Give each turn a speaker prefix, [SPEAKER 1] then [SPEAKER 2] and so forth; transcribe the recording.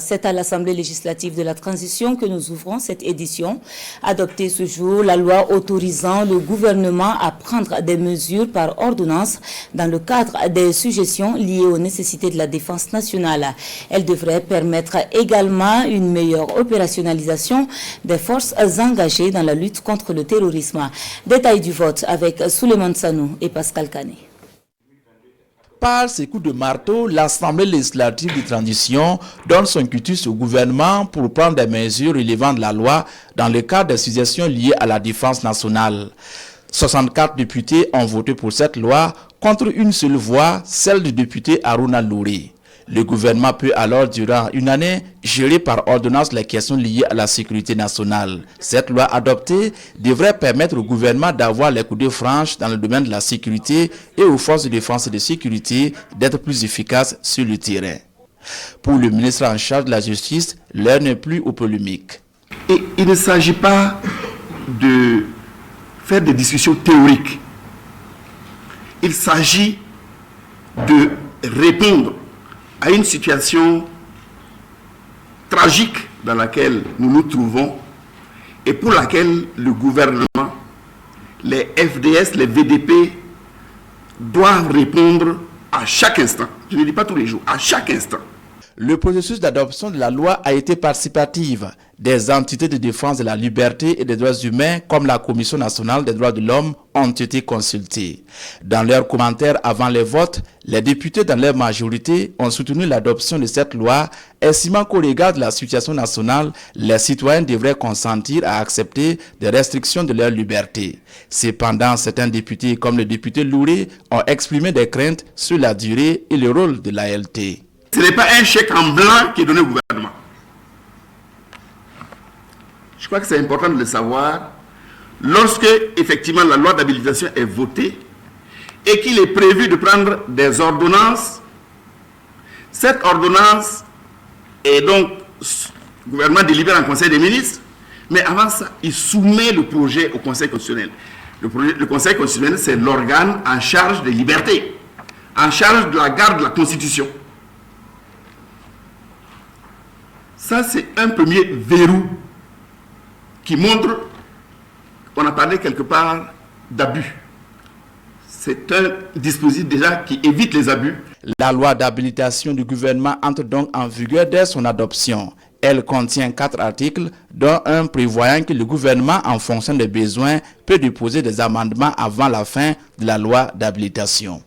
[SPEAKER 1] C'est à l'Assemblée législative de la transition que nous ouvrons cette édition. Adoptée ce jour, la loi autorisant le gouvernement à prendre des mesures par ordonnance dans le cadre des suggestions liées aux nécessités de la défense nationale. Elle devrait permettre également une meilleure opérationnalisation des forces engagées dans la lutte contre le terrorisme. Détail du vote avec Souleymane Sanou et Pascal Kané.
[SPEAKER 2] Par ses coups de marteau, l'Assemblée législative de transition donne son quitus au gouvernement pour prendre des mesures relevant de la loi dans le cadre des suggestions liées à la défense nationale. 64 députés ont voté pour cette loi contre une seule voix, celle du député Haruna Louré. Le gouvernement peut alors, durant une année, gérer par ordonnance les questions liées à la sécurité nationale. Cette loi adoptée devrait permettre au gouvernement d'avoir les coups de franche dans le domaine de la sécurité et aux forces de défense et de sécurité d'être plus efficaces sur le terrain. Pour le ministre en charge de la justice, l'heure n'est plus aux polémiques.
[SPEAKER 3] Et il ne s'agit pas de faire des discussions théoriques. Il s'agit de répondre à une situation tragique dans laquelle nous nous trouvons et pour laquelle le gouvernement, les FDS, les VDP doivent répondre à chaque instant. Je ne dis pas tous les jours, à chaque instant.
[SPEAKER 2] Le processus d'adoption de la loi a été participatif. Des entités de défense de la liberté et des droits humains, comme la Commission nationale des droits de l'homme, ont été consultées. Dans leurs commentaires avant les votes, les députés dans leur majorité ont soutenu l'adoption de cette loi, estimant qu'au regard de la situation nationale, les citoyens devraient consentir à accepter des restrictions de leur liberté. Cependant, certains députés, comme le député Louré, ont exprimé des craintes sur la durée et le rôle de l'ALT.
[SPEAKER 3] Ce n'est pas un chèque en blanc qui est donné au gouvernement. Je crois que c'est important de le savoir. Lorsque, effectivement, la loi d'habilitation est votée et qu'il est prévu de prendre des ordonnances, cette ordonnance est donc, le gouvernement délibère en Conseil des ministres, mais avant ça, il soumet le projet au Conseil constitutionnel. Le Conseil constitutionnel, c'est l'organe en charge des libertés, en charge de la garde de la Constitution. Ça, c'est un premier verrou qui montre qu'on a parlé quelque part d'abus. C'est un dispositif déjà qui évite les abus.
[SPEAKER 2] La loi d'habilitation du gouvernement entre donc en vigueur dès son adoption. Elle contient 4 articles, dont un prévoyant que le gouvernement, en fonction des besoins, peut déposer des amendements avant la fin de la loi d'habilitation.